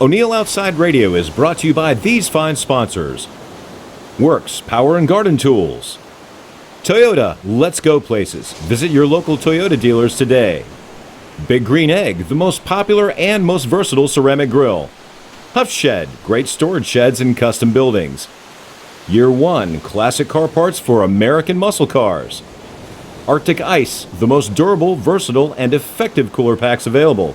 O'Neill Outside Radio is brought to you by these fine sponsors. WORX Power and Garden Tools. Toyota, let's go places. Visit your local Toyota dealers today. Big Green Egg, the most popular and most versatile ceramic grill. TUFF Shed, great storage sheds and custom buildings. YEARONE, classic car parts for American muscle cars. Arctic Ice, the most durable, versatile, and effective cooler packs available.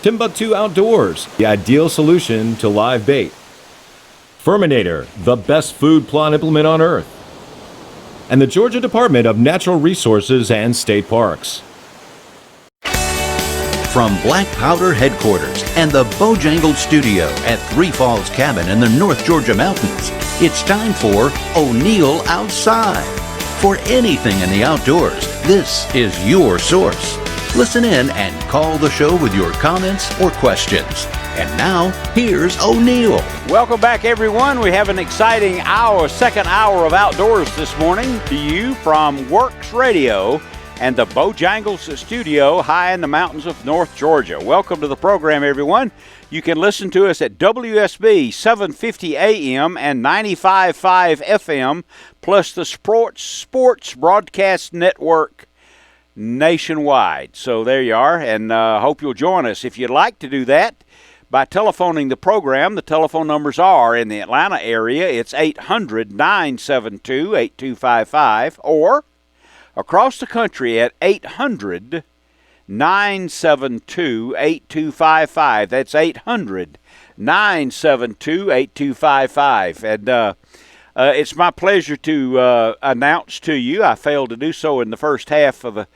Timbuktu Outdoors, the ideal solution to live bait. FIRMINATOR, the best food plot implement on earth. And the Georgia Department of Natural Resources and State Parks. From Black Powder Headquarters and the Bojangled Studio at Three Falls Cabin in the North Georgia Mountains, it's time for O'Neill Outside. For anything in the outdoors, this is your source. Listen in and call the show with your comments or questions. And now, here's O'Neill. Welcome back, everyone. We have an exciting second hour of outdoors this morning to you from WORX Radio and the Bojangles Studio high in the mountains of North Georgia. Welcome to the program, everyone. You can listen to us at WSB 750 AM and 95.5 FM, plus the Sports Broadcast Network nationwide. So there you are, and hope you'll join us. If you'd like to do that, by telephoning the program, the telephone numbers are in the Atlanta area. It's 800-972-8255, or across the country at 800-972-8255. That's 800-972-8255. And it's my pleasure to announce to you, I failed to do so in the first half of the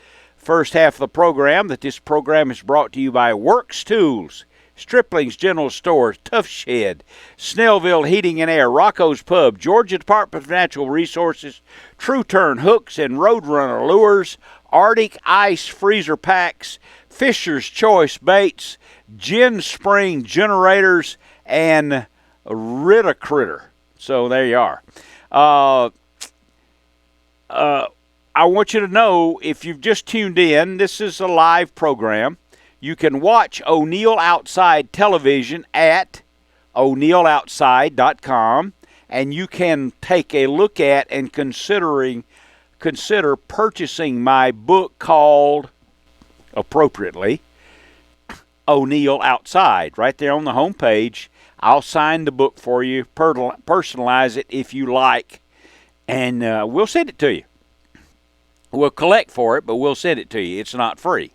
program, that this program is brought to you by WORX Tools, Stripling's General Stores, TUFF Shed, Snellville Heating and Air, Rocco's Pub, Georgia Department of Natural Resources, True Turn Hooks and Roadrunner Lures, Arctic Ice Freezer Packs, Fisher's Choice Baits, Gin Spring Generators, and Ritta Critter. So there you are. I want you to know, if you've just tuned in, this is a live program. You can watch O'Neill Outside Television at o'neilloutside.com, and you can take a look at and consider purchasing my book called, appropriately, O'Neill Outside. Right there on the home page, I'll sign the book for you, personalize it if you like, and we'll send it to you. We'll collect for it, but we'll send it to you. It's not free.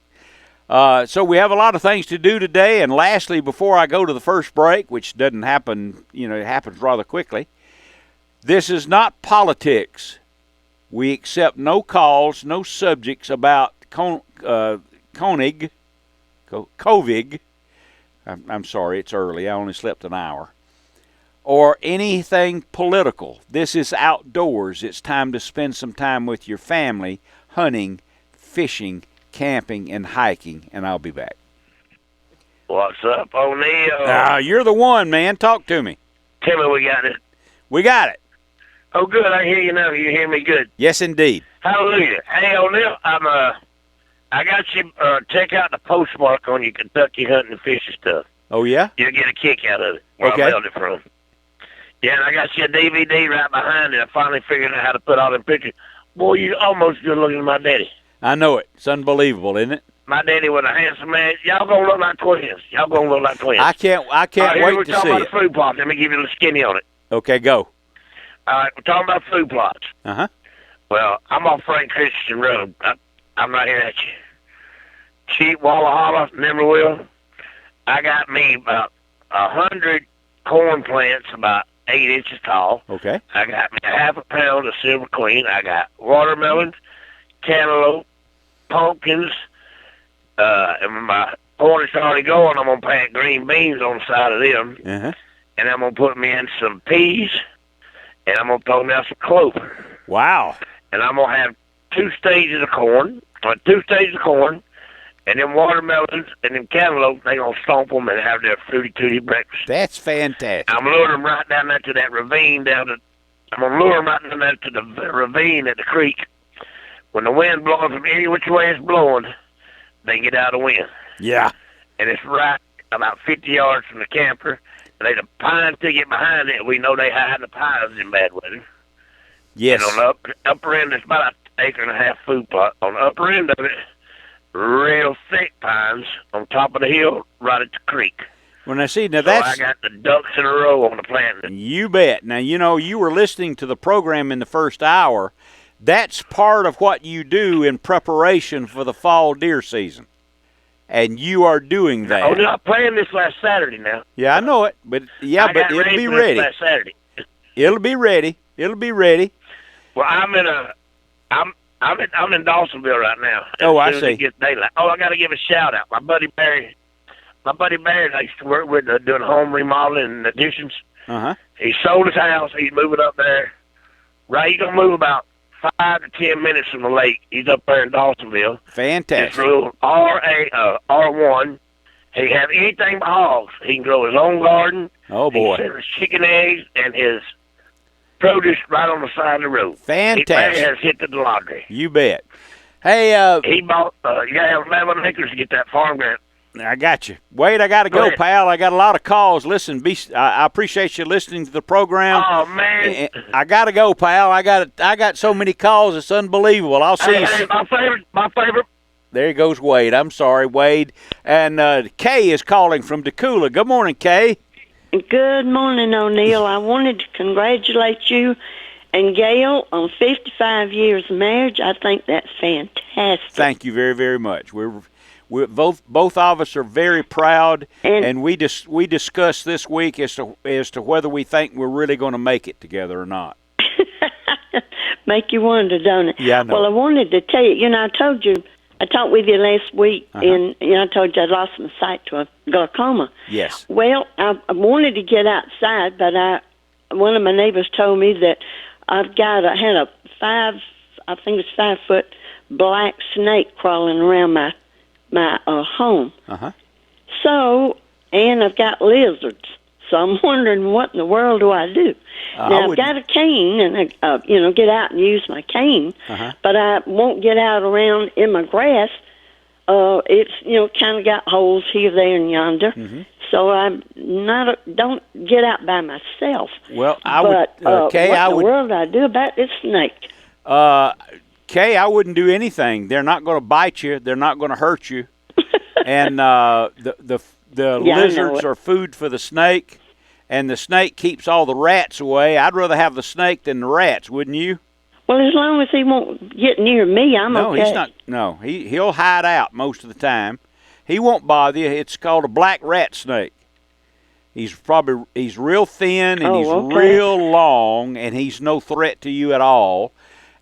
So we have a lot of things to do today. And lastly, before I go to the first break, which doesn't happen, it happens rather quickly, this is not politics. We accept no calls, no subjects about COVID. I'm sorry, it's early. I only slept an hour. Or anything political. This is outdoors. It's time to spend some time with your family, hunting, fishing, camping, and hiking, and I'll be back. What's up, O'Neill? You're the one, man. Talk to me. Tell me we got it. We got it. Oh, good. I hear you now. You hear me good? Yes, indeed. Hallelujah. Hey, O'Neill, I got you check out the postmark on your Kentucky hunting and fishing stuff. Oh, yeah? You'll get a kick out of it. Where Okay. I mailed it from. Yeah, and I got you a DVD right behind it. I finally figured out how to put all them pictures. Boy, you almost good looking at my daddy. I know it. It's unbelievable, isn't it? My daddy was a handsome man. Y'all gonna look like twins. I can't All right, wait to we're see talking about it. the food plots. Let me give you a little skinny on it. Okay, go. All right, we're talking about food plots. Uh-huh. Well, I'm off Frank Christian Road. I'm right here at you. Cheap Walla Holla, never will. I got me about 100 corn plants about 8 inches tall. Okay. I got me a half a pound of Silver Queen. I got watermelons, cantaloupe, pumpkins, and when my corn is already going, I'm going to plant green beans on the side of them. Uh-huh. And I'm going to put me in some peas, and I'm going to throw down some clover. Wow. And I'm going to have 2 stages of corn, and then watermelons and then cantaloupe, they're going to stomp them and have their fruity tooty breakfast. That's fantastic. I'm luring them right down there to that ravine I'm going to lure them right down there to the ravine at the creek. When the wind blows from any which way it's blowing, they get out of the wind. Yeah. And it's right about 50 yards from the camper. And there's a pine thicket behind it. We know they hide the pines in bad weather. Yes. And on the upper end, there's about an acre and a half food plot. On the upper end of it, real thick pines on top of the hill, right at the creek. Well, now see, now So that's I got the ducks in a row on the planting. you bet. Now you know you were listening to the program in the first hour. That's part of what you do in preparation for the fall deer season, and you are doing that. Oh, no, I'm playing this last Saturday now. Yeah, I know it, but I got it'll be for this ready. last Saturday. It'll be ready. It'll be ready. Well, I'm in Dawsonville right now. Oh, as I soon as see. it gets daylight. Oh, I got to give a shout out. My buddy Barry, I used to work with doing home remodeling and additions. He sold his house. He's moving up there. Right, he's gonna move about 5 to 10 minutes from the lake. He's up there in Dawsonville. Fantastic. It's rule R1. He can have anything but hogs. He can grow his own garden. Oh He boy. can sell his chicken eggs and his produce right on the side of the road. Fantastic. Barry has hit the lottery. You bet. Hey, He bought, you got to have 11 acres to get that farm grant. I got you. Wade, I got to Go go, ahead. pal. I got a lot of calls. Listen, I appreciate you listening to the program. Oh, man. I got to go, pal. I got so many calls. It's unbelievable. I'll see you. Hey, my favorite. There goes Wade. I'm sorry, Wade. And Kay is calling from Decula. Good morning, Kay. Good morning, O'Neill. I wanted to congratulate you and Gail on 55 years of marriage. I think that's fantastic. Thank you very, very much. We're both of us are very proud, and we discussed this week as to whether we think we're really going to make it together or not. Make you wonder, don't it? Yeah, I know. Well, I wanted to tell you, I told you, I talked with you last week, and I told you I lost my sight to a glaucoma. Yes. Well, I wanted to get outside, but one of my neighbors told me that had a 5-foot black snake crawling around my home. So, and I've got lizards. So I'm wondering what in the world do I do? Now I've got a cane, and I get out and use my cane, but I won't get out around in my grass. It's kind of got holes here, there, and yonder. So I'm don't get out by myself. Well, Kay, what in the world do I do about this snake? Kay, I wouldn't do anything. They're not going to bite you. They're not going to hurt you. And the lizards are food for the snake, and the snake keeps all the rats away. I'd rather have the snake than the rats, wouldn't you? Well, as long as he won't get near me, I'm okay. No, he's not. No, he'll hide out most of the time. He won't bother you. It's called a black rat snake. He's real thin, and he's real long, and he's no threat to you at all.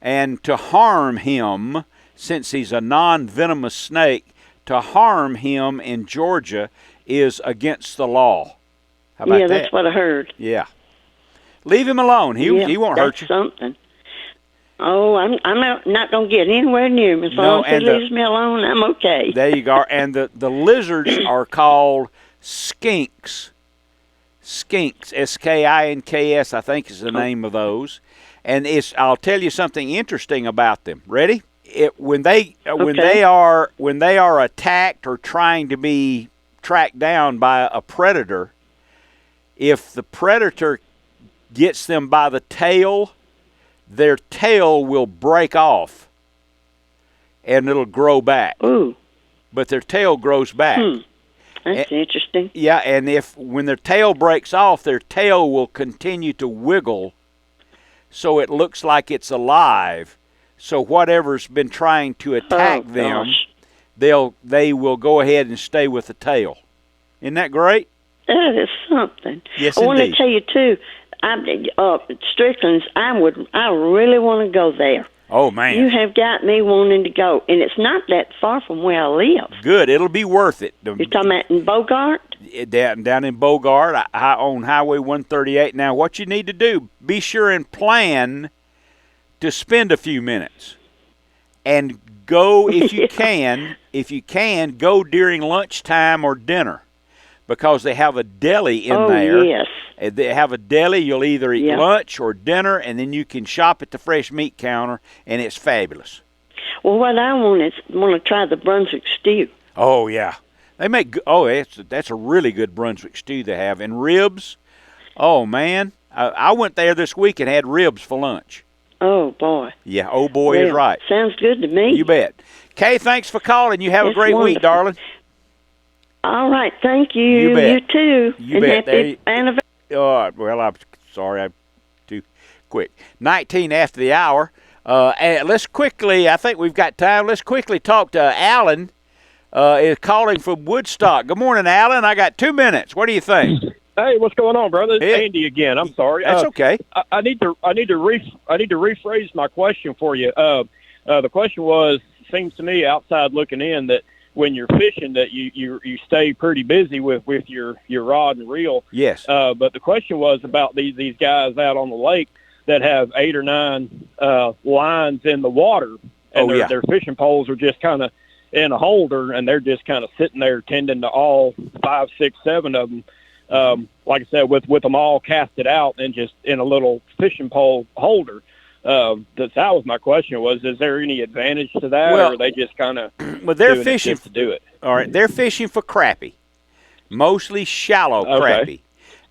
And to harm him, since he's a non-venomous snake, to harm him in Georgia is against the law. How about that? Yeah, that's what I heard. Yeah. Leave him alone. He won't hurt you. That's something. Oh, I'm not going to get anywhere near him. As long as he leaves me alone, I'm okay. There you go. And the lizards are called skinks. Skinks, S-K-I-N-K-S, I think is the name of those. And I'll tell you something interesting about them. Ready? When they are attacked or trying to be tracked down by a predator, if the predator gets them by the tail, their tail will break off and it'll grow back. Ooh. But their tail grows back. That's interesting. Yeah, and when their tail breaks off, their tail will continue to wiggle so it looks like it's alive. So whatever's been trying to attack them, they will go ahead and stay with the tail. Isn't that great? That is something. Yes, I want indeed. to tell you too. Strickland's. I really want to go there. Oh man! You have got me wanting to go, and it's not that far from where I live. Good. It'll be worth it. You're talking about in Bogart? Down in Bogart, on Highway 138. Now, what you need to do, be sure and plan to spend a few minutes, and go if you can. If you can, go during lunchtime or dinner, because they have a deli in there. Oh yes. They have a deli. You'll either eat lunch or dinner, and then you can shop at the fresh meat counter, and it's fabulous. Well, what I want to try the Brunswick stew. Oh yeah, They make that's a really good Brunswick stew they have. And ribs, oh man, I went there this week and had ribs for lunch. Oh boy. Yeah, oh boy is right. Sounds good to me. You bet. Kay, thanks for calling. You have a great week, darling. All right, thank you. You bet. You too. You and bet. Happy anniversary. Well, I'm sorry, I'm too quick. 19 after the hour. Let's quickly, I think we've got time. Let's quickly talk to Alan. Is calling from Woodstock. Good morning, Alan. I got 2 minutes. What do you think? Hey, what's going on, brother? It's Andy again. I'm sorry. That's okay. I need to rephrase my question for you. The question was, seems to me, outside looking in, that when you're fishing, that you stay pretty busy with your rod and reel. Yes. But the question was about these guys out on the lake that have 8 or 9 lines in the water, and their fishing poles are just kind of in a holder, and they're just kind of sitting there tending to all 5, 6, 7 of them. Like I said, with them all casted out and just in a little fishing pole holder. That was my question. Is there any advantage to that, or are they just kind of they're fishing to do it? All right, they're fishing for crappie, mostly shallow crappie.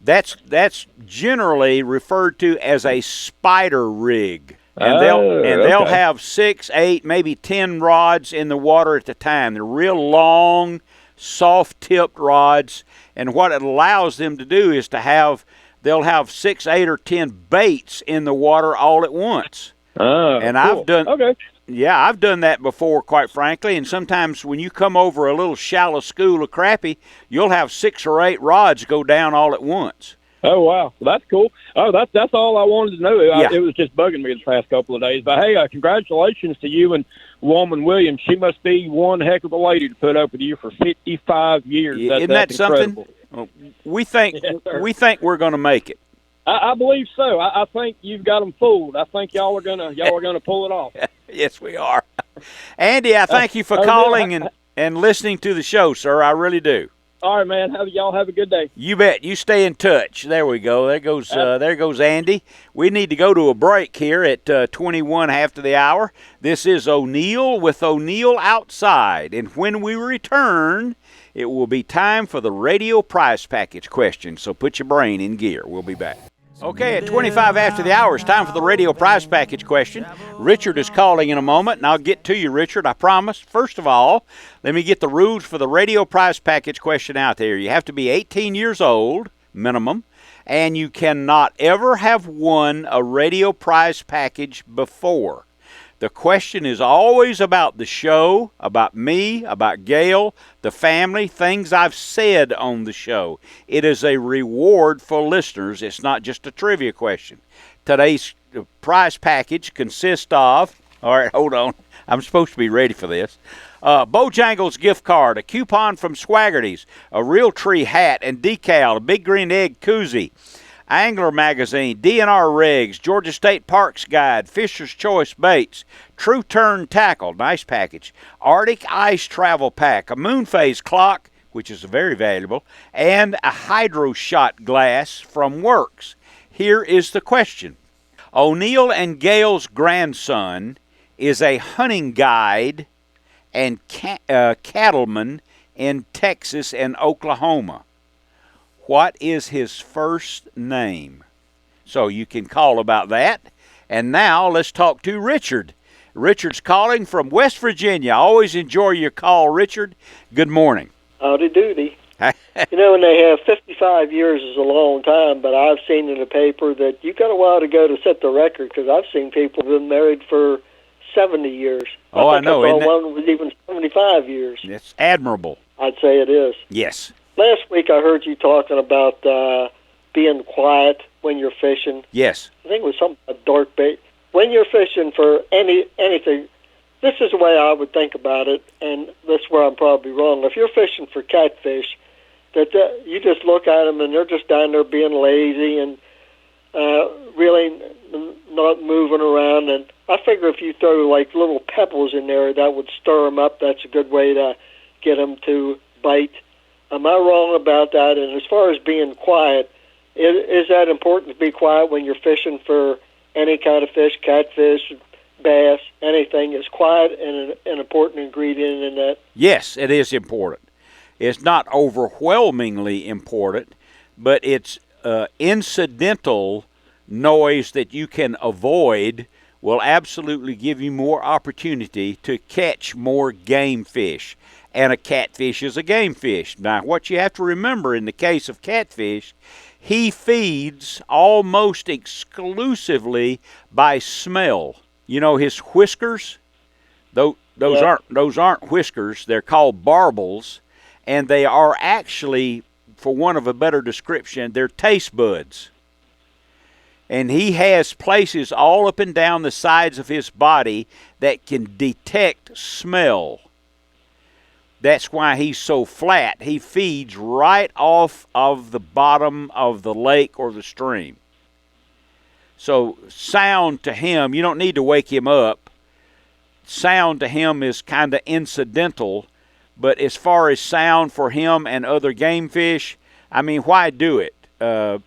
That's generally referred to as a spider rig. And they'll have 6, 8, maybe 10 rods in the water at the time. They're real long, soft-tipped rods, and what it allows them to do is they'll have 6, 8, or 10 baits in the water all at once. And cool. I've done that before, quite frankly. And sometimes when you come over a little shallow school of crappie, you'll have 6 or 8 rods go down all at once. Oh, wow. Well, that's cool. Oh, that's all I wanted to know. It was just bugging me the past couple of days. But, hey, congratulations to you and Woman Williams. She must be one heck of a lady to put up with you for 55 years. Isn't that something? Well, we think we're going to make it. I believe so. I think you've got them fooled. I think y'all are gonna pull it off. Yes, we are. Andy, I thank you for calling and listening to the show, sir. I really do. All right, man. Y'all have a good day. You bet. You stay in touch. There we go. There goes Andy. We need to go to a break here at 21 after the hour. This is O'Neill with O'Neill Outside. And when we return, it will be time for the radio prize package question. So put your brain in gear. We'll be back. Okay, at 25 after the hour, it's time for the radio prize package question. Richard is calling in a moment, and I'll get to you, Richard, I promise. First of all, let me get the rules for the radio prize package question out there. You have to be 18 years old, minimum, and you cannot ever have won a radio prize package before. The question is always about the show, about me, about Gail, the family, things I've said on the show. It is a reward for listeners. It's not just a trivia question. Today's prize package consists of, all right, hold on. I'm supposed to be ready for this. Bojangles gift card, a coupon from Swaggerty's, a Realtree hat and decal, a Big Green Egg koozie, Angler Magazine, DNR Rigs, Georgia State Parks Guide, Fisher's Choice Baits, True Turn Tackle, nice package, Arctic Ice Travel Pack, a Moon Phase Clock, which is very valuable, and a Hydro Shot glass from WORX. Here is the question. O'Neill and Gail's grandson is a hunting guide and cattleman in Texas and Oklahoma. What is his first name? So you can call about that. And now let's talk to Richard. Richard's calling from West Virginia. I always enjoy your call, Richard. Good morning. Howdy doody. You know, and they have 55 years is a long time, but I've seen in the paper that you've got a while to go to set the record, because I've seen people who've been married for 70 years. I know. I saw one was even 75 years. It's admirable. I'd say it is. Yes. Last week I heard you talking about being quiet when you're fishing. Yes. I think it was something about dark bait. When you're fishing for anything, this is the way I would think about it, and this is where I'm probably wrong. If you're fishing for catfish, that you just look at them and they're just down there being lazy and really not moving around. And I figure if you throw like little pebbles in there, that would stir them up. That's a good way to get them to bite. Am I wrong about that? And as far as being quiet, is that important to be quiet when you're fishing for any kind of fish, catfish, bass, anything? Is quiet an important ingredient in that? Yes, it is important. It's not overwhelmingly important, but it's incidental noise that you can avoid will absolutely give you more opportunity to catch more game fish. And a catfish is a game fish. Now, what you have to remember in the case of catfish, he feeds almost exclusively by smell. You know, his whiskers, those aren't whiskers. They're called barbels, and they are actually, for want of a better description, they're taste buds. And he has places all up and down the sides of his body that can detect smell. That's why he's so flat. He feeds right off of the bottom of the lake or the stream. So sound to him, you don't need to wake him up. Sound to him is kind of incidental, but as far as sound for him and other game fish, I mean, why do it? If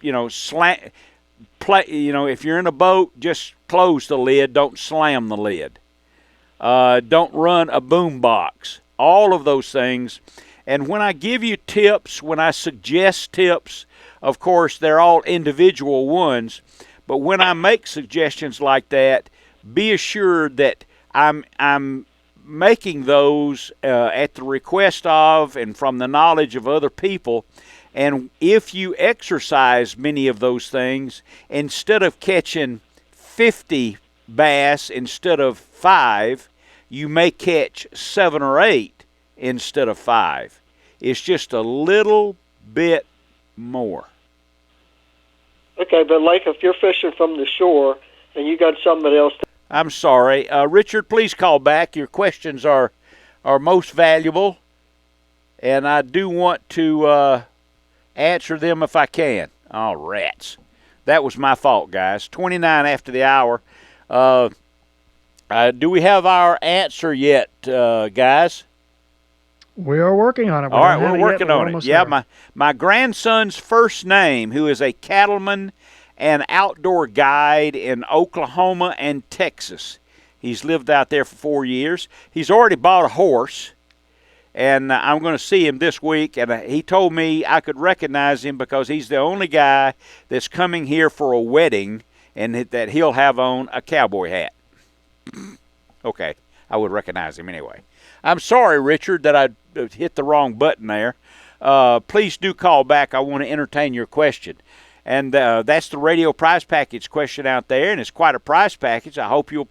you're in a boat, just close the lid. Don't slam the lid. Don't run a boom box. All of those things. And when I give you tips, when I suggest tips, of course, they're all individual ones. But when I make suggestions like that, be assured that I'm making those at the request of and from the knowledge of other people. And if you exercise many of those things, instead of catching 50 bass instead of 5, you may catch 7 or 8 instead of 5. It's just a little bit more. Okay, but like if you're fishing from the shore and you got somebody else. I'm sorry. Richard, please call back. Your questions are most valuable, and I do want to answer them if I can. Oh, rats. That was my fault, guys. 29 after the hour. Do we have our answer yet, guys? We are working on it. All right, we're working on it. Yeah, my grandson's first name, who is a cattleman and outdoor guide in Oklahoma and Texas. He's lived out there for 4 years. He's already bought a horse, and I'm going to see him this week. And he told me I could recognize him because he's the only guy that's coming here for a wedding and that he'll have on a cowboy hat. Okay, I would recognize him anyway. I'm sorry, Richard, that I hit the wrong button there. Please do call back. I want to entertain your question. And that's the radio prize package question out there, and it's quite a prize package. I hope you'll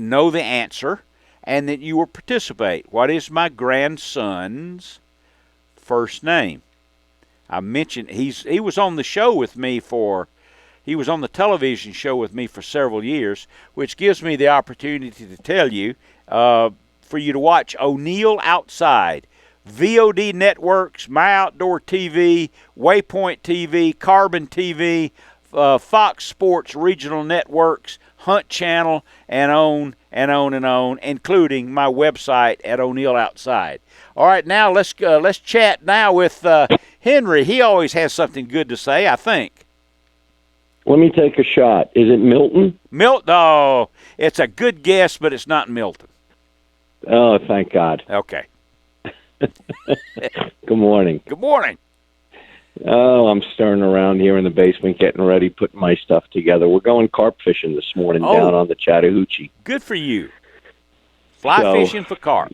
know the answer and that you will participate. What is my grandson's first name? I mentioned he was on the show with me he was on the television show with me for several years, which gives me the opportunity to tell you, for you to watch O'Neill Outside. VOD Networks, My Outdoor TV, Waypoint TV, Carbon TV, Fox Sports Regional Networks, Hunt Channel, and on and on and on, including my website at O'Neill Outside. All right, now let's chat now with Henry. He always has something good to say, I think. Let me take a shot. Is it Milton? Milton? Oh, it's a good guess, but it's not Milton. Oh, thank God. Okay. Good morning. Good morning. Oh, I'm stirring around here in the basement, getting ready, putting my stuff together. We're going carp fishing this morning down on the Chattahoochee. Good for you. Fishing for carp.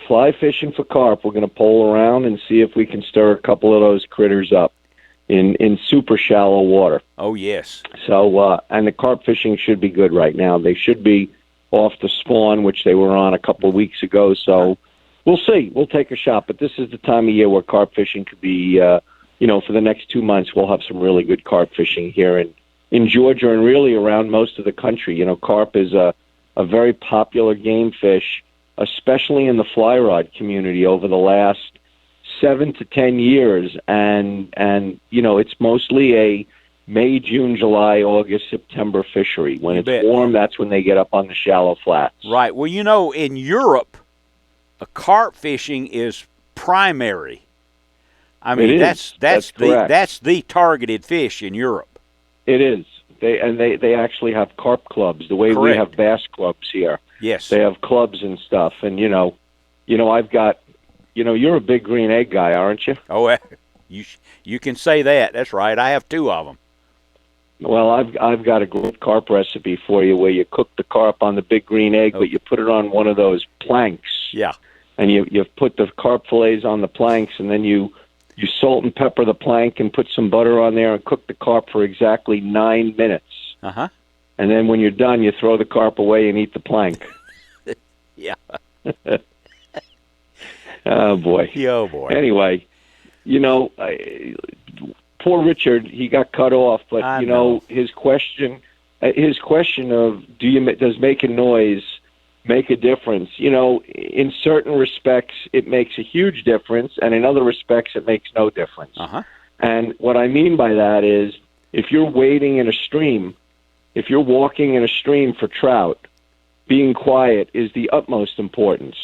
Fly fishing for carp. We're going to pole around and see if we can stir a couple of those critters up in super shallow water. Oh, yes. So, and the carp fishing should be good right now. They should be off the spawn, which they were on a couple of weeks ago, so we'll see. We'll take a shot, but this is the time of year where carp fishing could be, for the next 2 months, we'll have some really good carp fishing here in Georgia and really around most of the country. You know, carp is a very popular game fish, especially in the fly rod community over the last 7 to 10 years, and it's mostly a May, June, July, August, September fishery. When it's warm, that's when they get up on the shallow flats. Right. Well, in Europe, carp fishing is primary. I mean, that's the targeted fish in Europe. It is. They actually have carp clubs, the way we have bass clubs here. Yes. They have clubs and stuff, and I've got you're a big green egg guy, aren't you? Oh, you can say that. That's right. I have 2 of them. Well, I've got a great carp recipe for you where you cook the carp on the big green egg, but you put it on one of those planks. Yeah. And you put the carp fillets on the planks, and then you salt and pepper the plank and put some butter on there and cook the carp for exactly 9 minutes. Uh-huh. And then when you're done, you throw the carp away and eat the plank. Yeah. Oh, boy. Oh, boy. Anyway, poor Richard, he got cut off, but I know. his question of does making noise make a difference? In certain respects it makes a huge difference, and in other respects it makes no difference. Uh-huh. And what I mean by that is, if you're wading in a stream, if you're walking in a stream for trout, being quiet is the utmost importance.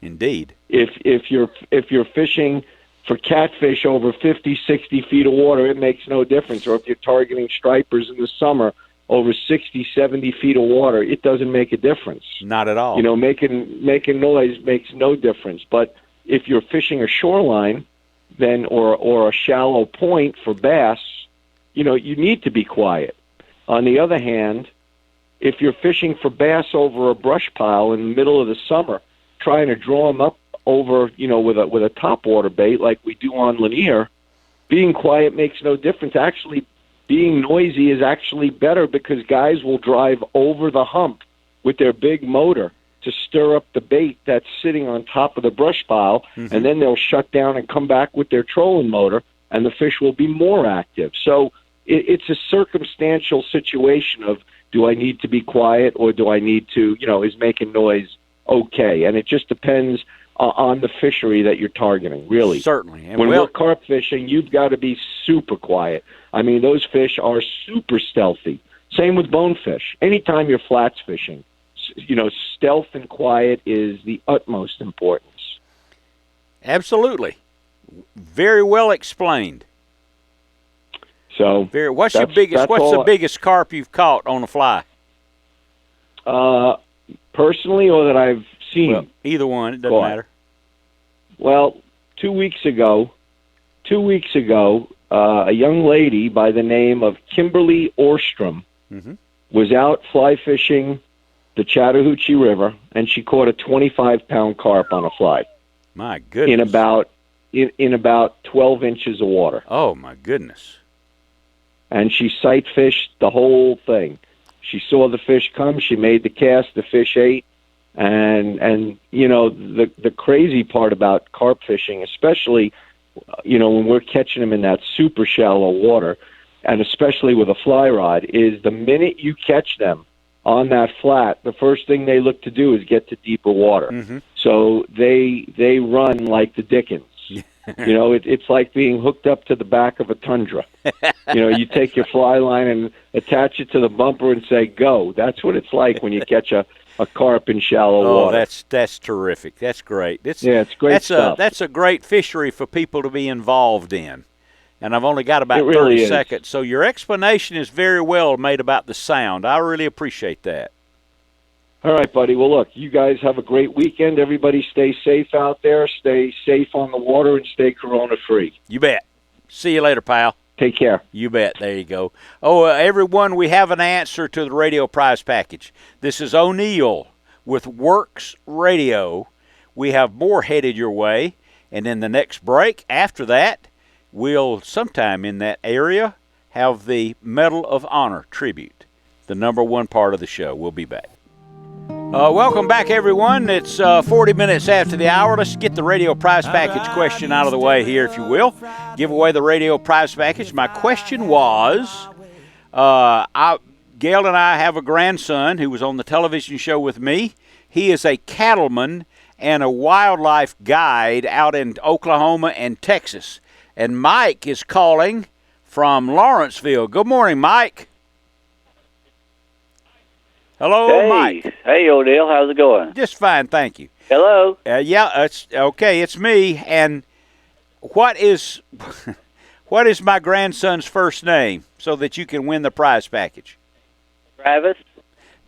Indeed. If you're fishing for catfish over 50, 60 feet of water, it makes no difference. Or if you're targeting stripers in the summer over 60, 70 feet of water, it doesn't make a difference. Not at all. Making noise makes no difference. But if you're fishing a shoreline, then or a shallow point for bass, you need to be quiet. On the other hand, if you're fishing for bass over a brush pile in the middle of the summer, trying to draw them up over, with a topwater bait like we do on Lanier, being quiet makes no difference. Actually, being noisy is actually better, because guys will drive over the hump with their big motor to stir up the bait that's sitting on top of the brush pile, and then they'll shut down and come back with their trolling motor, and the fish will be more active. So it's a circumstantial situation of, do I need to be quiet, or do I need to, is making noise okay? And it just depends on the fishery that you're targeting, really. Certainly. And when we're carp fishing, you've got to be super quiet. I mean, those fish are super stealthy. Same with bonefish. Anytime you're flats fishing, stealth and quiet is the utmost importance. Absolutely. Very well explained. So, what's the biggest carp you've caught on a fly? Personally, or that I've seen? Well, either one. It doesn't matter. Well, 2 weeks ago, a young lady by the name of Kimberly Orstrom was out fly fishing the Chattahoochee River, and she caught a 25-pound carp on a fly. My goodness! In about 12 inches of water. Oh my goodness! And she sight fished the whole thing. She saw the fish come. She made the cast. The fish ate. And the crazy part about carp fishing, especially when we're catching them in that super shallow water, and especially with a fly rod, is the minute you catch them on that flat, the first thing they look to do is get to deeper water. So they run like the dickens. It's like being hooked up to the back of a Tundra. You take your fly line and attach it to the bumper and say, go. That's what it's like when you catch a carp in shallow water. That's terrific. That's great. It's great stuff. That's a great fishery for people to be involved in. And I've only got about 30 really seconds. So your explanation is very well made about the sound. I really appreciate that. All right, buddy. Well, look, you guys have a great weekend. Everybody stay safe out there. Stay safe on the water and stay corona-free. You bet. See you later, pal. Take care. You bet. There you go. Oh, everyone, we have an answer to the radio prize package. This is O'Neill with WORX Radio. We have more headed your way. And in the next break, after that, we'll sometime in that area have the Medal of Honor tribute, the #1 part of the show. We'll be back. Welcome back, everyone. It's 40 minutes after the hour. Let's get the radio prize package question out of the way here, if you will. Give away the radio prize package. My question was, Gail and I have a grandson who was on the television show with me. He is a cattleman and a wildlife guide out in Oklahoma and Texas. And Mike is calling from Lawrenceville. Good morning, Mike. Hello, Mike. Hey, O'Neill. How's it going? Just fine, thank you. Hello. Yeah, it's okay. It's me. And what is my grandson's first name so that you can win the prize package? Travis.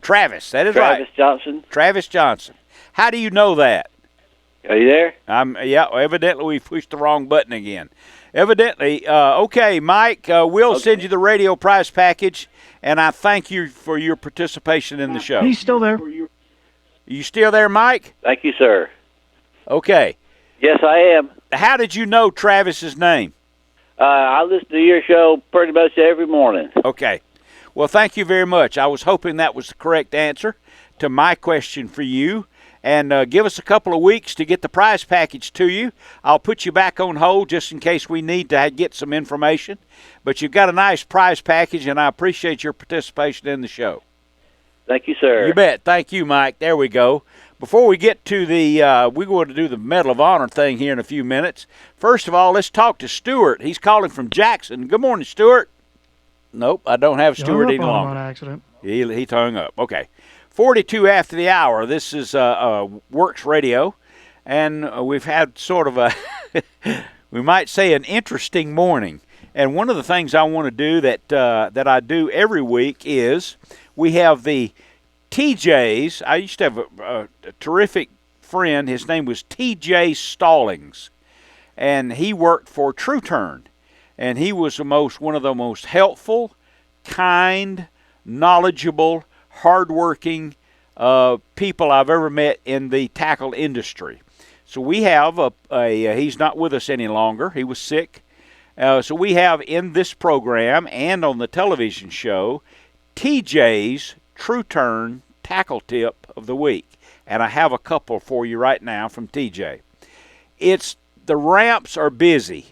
Travis. That is right. Travis Johnson. Travis Johnson. How do you know that? Are you there? Yeah, evidently we pushed the wrong button again. Evidently. Okay, Mike, we'll send you the radio prize package, and I thank you for your participation in the show. He's still there. You still there, Mike? Thank you, sir. Okay. Yes, I am. How did you know Travis's name? I listen to your show pretty much every morning. Okay. Well, thank you very much. I was hoping that was the correct answer to my question for you. And give us a couple of weeks to get the prize package to you. I'll put you back on hold just in case we need to get some information. But you've got a nice prize package, and I appreciate your participation in the show. Thank you, sir. You bet. Thank you, Mike. There we go. Before we get to the, we're going to do the Medal of Honor thing here in a few minutes. First of all, let's talk to Stuart. He's calling from Jackson. Good morning, Stuart. Nope, I don't have Stuart any longer. On accident. He hung up. Okay. 42 after the hour. This is WORX Radio, and we've had sort of a, we might say, an interesting morning. And one of the things I want to do that I do every week is we have the TJs. I used to have a terrific friend. His name was TJ Stallings, and he worked for True Turn, and he was one of the most helpful, kind, knowledgeable, hardworking people I've ever met in the tackle industry. So we have he's not with us any longer. He was sick. So we have in this program and on the television show TJ's True Turn Tackle Tip of the Week. And I have a couple for you right now from TJ. The ramps are busy.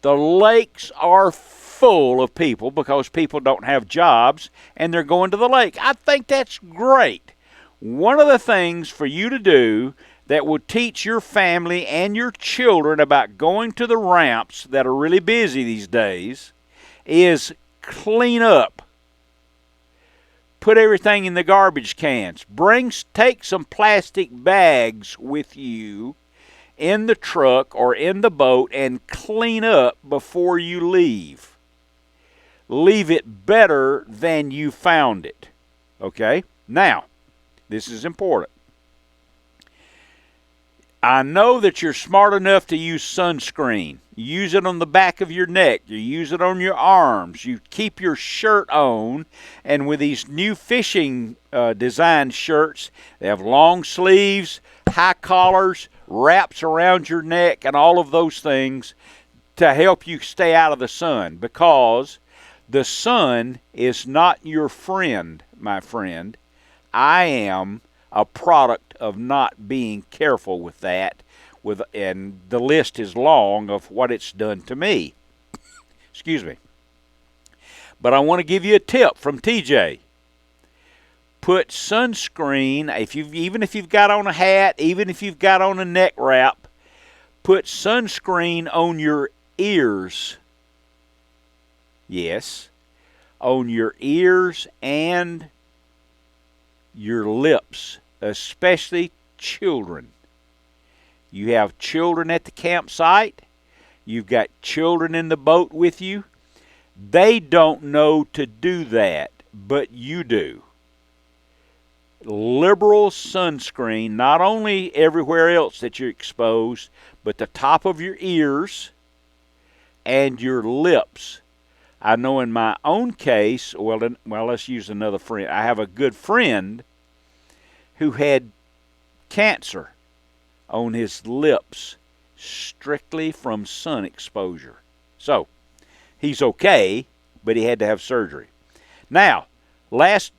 The lakes are full of people because people don't have jobs and they're going to the lake. I think that's great. One of the things for you to do that will teach your family and your children about going to the ramps that are really busy these days is clean up. Put everything in the garbage cans. Take some plastic bags with you in the truck or in the boat and clean up before you leave. Leave it better than you found it. Okay? Now, this is important. I know that you're smart enough to use sunscreen. You use it on the back of your neck. You use it on your arms. You keep your shirt on. And with these new fishing designed shirts, they have long sleeves, high collars, wraps around your neck, and all of those things to help you stay out of the sun, because the sun is not your friend, my friend. I am a product of not being careful with that, and the list is long of what it's done to me. Excuse me. But I want to give you a tip from TJ. Put sunscreen, even if you've got on a hat, even if you've got on a neck wrap, put sunscreen on your ears. Yes, on your ears and your lips, especially children. You have children at the campsite. You've got children in the boat with you. They don't know to do that, but you do. Liberal sunscreen, not only everywhere else that you're exposed, but the top of your ears and your lips. I know in my own case, well, let's use another friend. I have a good friend who had cancer on his lips strictly from sun exposure. So, he's okay, but he had to have surgery. Now, last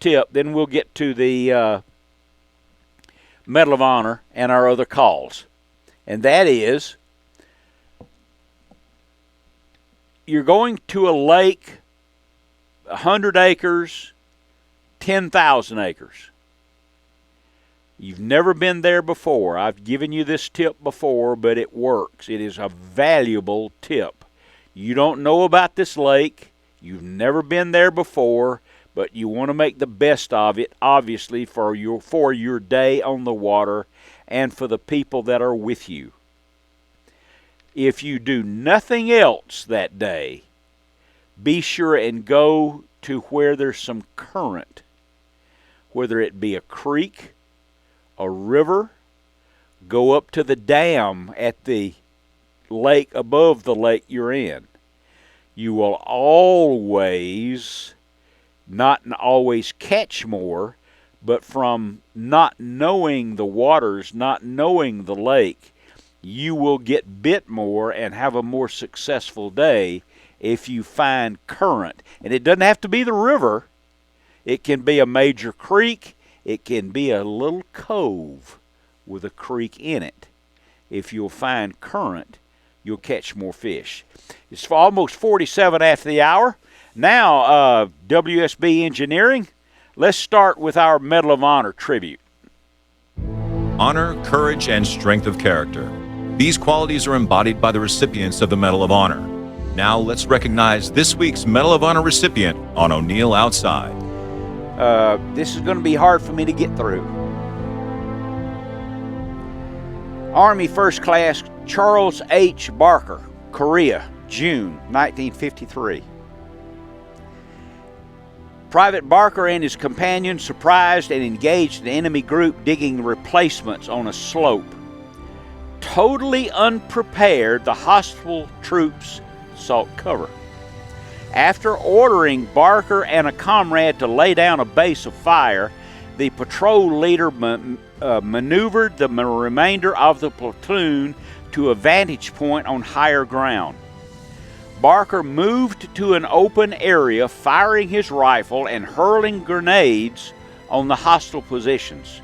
tip, then we'll get to the Medal of Honor and our other calls. And that is, you're going to a lake, 100 acres, 10,000 acres. You've never been there before. I've given you this tip before, but it works. It is a valuable tip. You don't know about this lake. You've never been there before, but you want to make the best of it, obviously, for your day on the water and for the people that are with you. If you do nothing else that day, be sure and go to where there's some current, whether it be a creek, a river, go up to the dam at the lake above the lake you're in. You will always, not always catch more, but from not knowing the waters, not knowing the lake, you will get bit more and have a more successful day if you find current. And it doesn't have to be the river. It can be a major creek. It can be a little cove with a creek in it. If you'll find current, you'll catch more fish. It's almost 47 after the hour. Now, WSB Engineering, let's start with our Medal of Honor tribute. Honor, courage, and strength of character. These qualities are embodied by the recipients of the Medal of Honor. Now let's recognize this week's Medal of Honor recipient on O'Neill Outside. This is going to be hard for me to get through. Army First Class Charles H. Barker, Korea, June 1953. Private Barker and his companions surprised and engaged an enemy group digging replacements on a slope. Totally unprepared, the hostile troops sought cover. After ordering Barker and a comrade to lay down a base of fire, the patrol leader maneuvered the remainder of the platoon to a vantage point on higher ground. Barker moved to an open area, firing his rifle and hurling grenades on the hostile positions.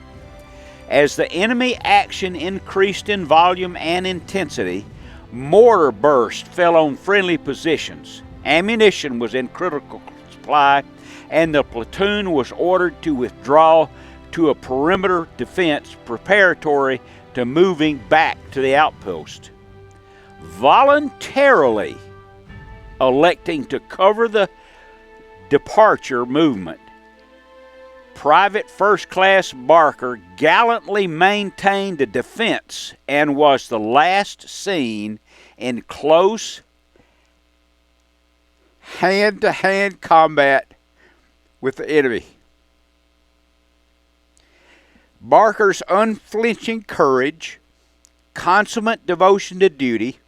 As the enemy action increased in volume and intensity, mortar bursts fell on friendly positions. Ammunition was in critical supply, and the platoon was ordered to withdraw to a perimeter defense preparatory to moving back to the outpost. Voluntarily electing to cover the departure movement, Private First Class Barker gallantly maintained the defense and was the last seen in close hand-to-hand combat with the enemy. Barker's unflinching courage, consummate devotion to duty,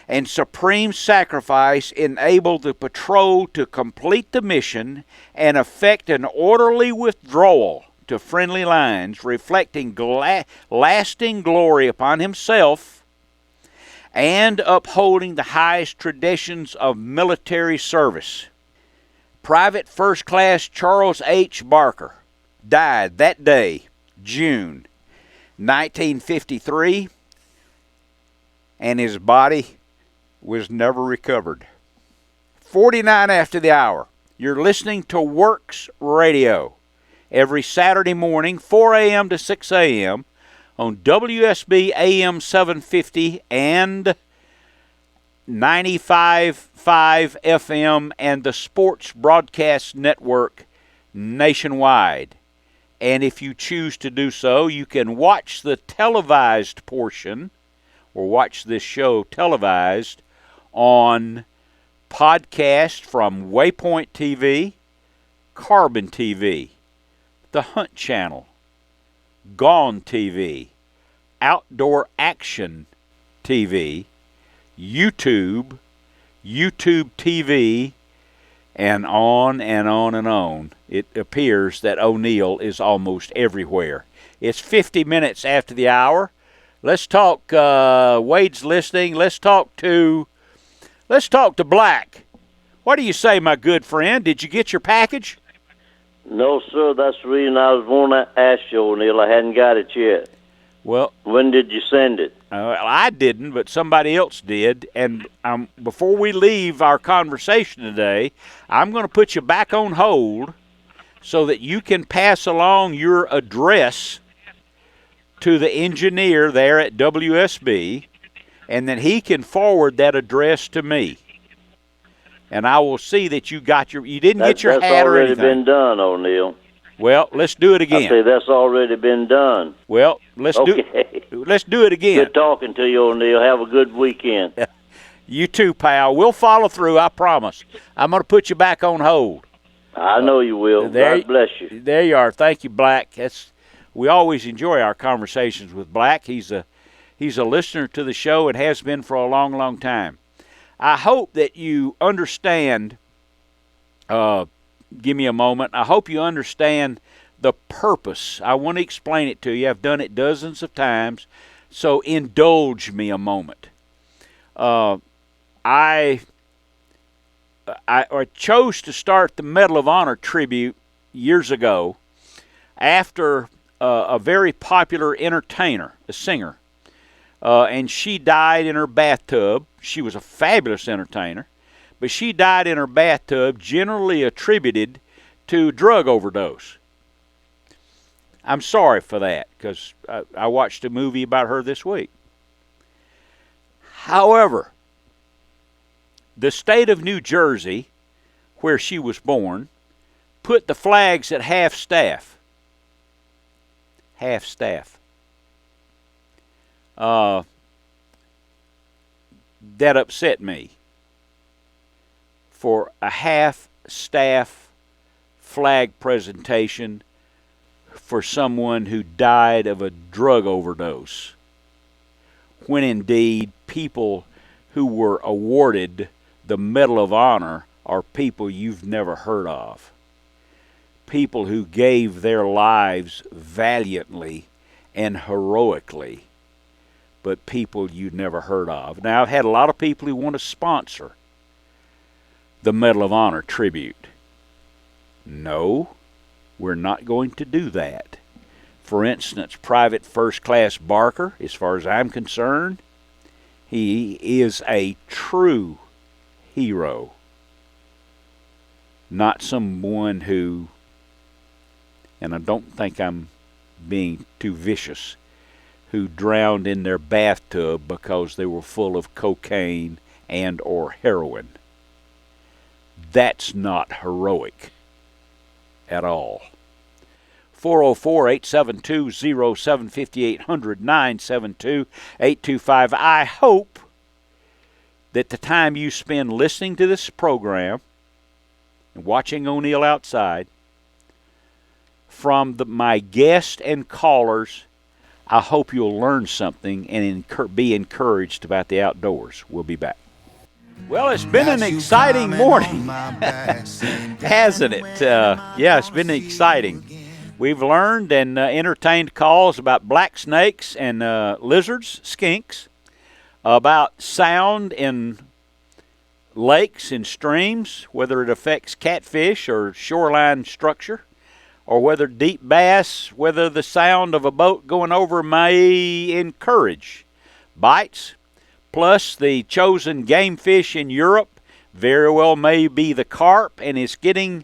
and supreme sacrifice enabled the patrol to complete the mission and effect an orderly withdrawal to friendly lines, reflecting lasting glory upon himself and upholding the highest traditions of military service. Private First Class Charles H. Barker died that day, June 1953, and his body was never recovered. 49 after the hour. You're listening to WORX Radio every Saturday morning, 4 a.m. to 6 a.m. on WSB AM 750 and 95.5 FM and the Sports Broadcast Network nationwide. And if you choose to do so, you can watch the televised portion or watch this show televised on podcast from Waypoint TV, Carbon TV, The Hunt Channel, Gone TV, Outdoor Action TV, YouTube, YouTube TV, and on and on and on. It appears that O'Neill is almost everywhere. It's 50 minutes after the hour. Let's talk, Wade's listening. Let's talk to Black. What do you say, my good friend? Did you get your package? No, sir. That's the reason I was going to ask you, O'Neill. I hadn't got it yet. Well, when did you send it? I didn't, but somebody else did. And before we leave our conversation today, I'm going to put you back on hold so that you can pass along your address to the engineer there at WSB, and then he can forward that address to me. And I will see that you got you didn't get your hat or anything. That's already been done, O'Neill. Well, let's do it again. I say that's already been done. Well, let's do it again. Good talking to you, O'Neill. Have a good weekend. You too, pal. We'll follow through, I promise. I'm going to put you back on hold. I know you will. God bless you. There you are. Thank you, Black. we always enjoy our conversations with Black. He's a listener to the show and has been for a long, long time. I hope that you understand, give me a moment, I hope you understand the purpose. I want to explain it to you. I've done it dozens of times, so indulge me a moment. I chose to start the Medal of Honor tribute years ago after a very popular entertainer, a singer, and she died in her bathtub. She was a fabulous entertainer, but she died in her bathtub, generally attributed to drug overdose. I'm sorry for that, because I watched a movie about her this week. However, the state of New Jersey, where she was born, put the flags at half-staff. Half-staff. That upset me. For a half-staff flag presentation for someone who died of a drug overdose, when indeed people who were awarded the Medal of Honor are people you've never heard of. People who gave their lives valiantly and heroically, but people you'd never heard of. Now, I've had a lot of people who want to sponsor the Medal of Honor tribute. No, we're not going to do that. For instance, Private First Class Barker, as far as I'm concerned, he is a true hero. Not someone who, and I don't think I'm being too vicious, who drowned in their bathtub because they were full of cocaine and or heroin. That's not heroic at all. 404-872-0750, 800-972-825. I hope that the time you spend listening to this program and watching O'Neill Outside, from my guests and callers, I hope you'll learn something and be encouraged about the outdoors. We'll be back. Well, it's been an exciting morning, hasn't it? Yeah, it's been exciting. We've learned and entertained calls about black snakes and lizards, skinks, about sound in lakes and streams, whether it affects catfish or shoreline structure, or whether deep bass, whether the sound of a boat going over may encourage bites. Plus, the chosen game fish in Europe very well may be the carp, and is getting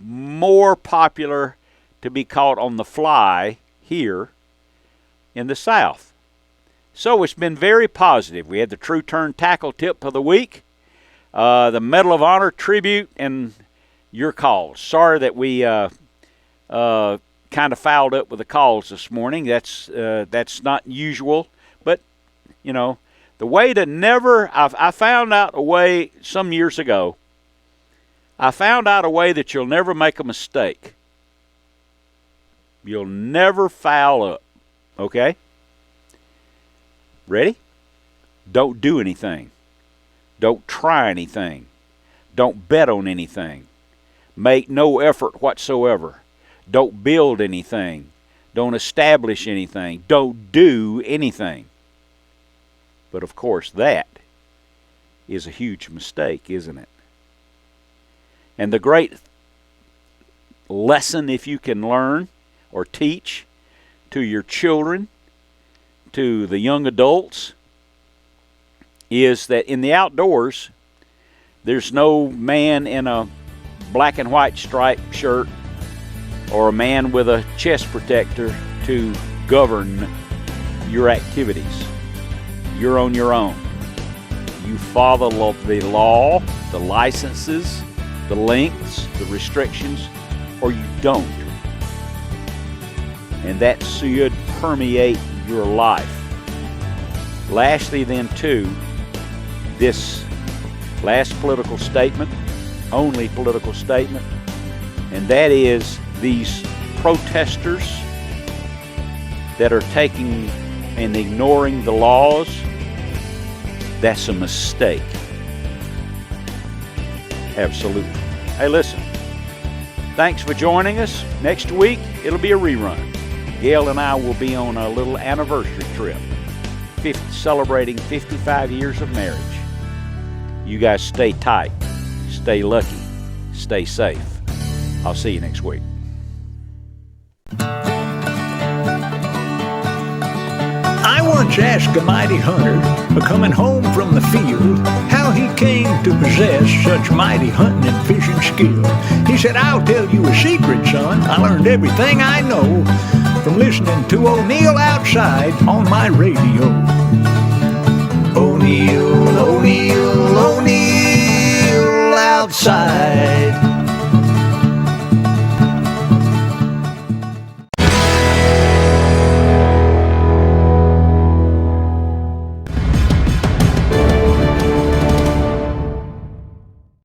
more popular to be caught on the fly here in the South. So it's been very positive. We had the True Turn Tackle Tip of the Week, the Medal of Honor tribute, and your calls. Sorry that we kind of fouled up with the calls this morning. That's not usual, but, you know, the way to never, I found out a way some years ago, I found out a way that you'll never make a mistake. You'll never foul up, okay? Ready? Don't do anything. Don't try anything. Don't bet on anything. Make no effort whatsoever. Don't build anything. Don't establish anything. Don't do anything. But of course, that is a huge mistake, isn't it? And the great lesson, if you can learn or teach to your children, to the young adults, is that in the outdoors, there's no man in a black and white striped shirt or a man with a chest protector to govern your activities. You're on your own. You follow the law, the licenses, the lengths, the restrictions, or you don't. And that should permeate your life. Lastly then, too, this last political statement, only political statement, and that is these protesters that are taking and ignoring the laws, that's a mistake. Absolutely. Hey, listen, thanks for joining us. Next week, it'll be a rerun. Gail and I will be on a little anniversary trip, celebrating 55 years of marriage. You guys stay tight, stay lucky, stay safe. I'll see you next week. I once asked a mighty hunter, coming home from the field, how he came to possess such mighty hunting and fishing skill. He said, I'll tell you a secret, son. I learned everything I know from listening to O'Neill Outside on my radio. O'Neill, O'Neill, O'Neill Outside.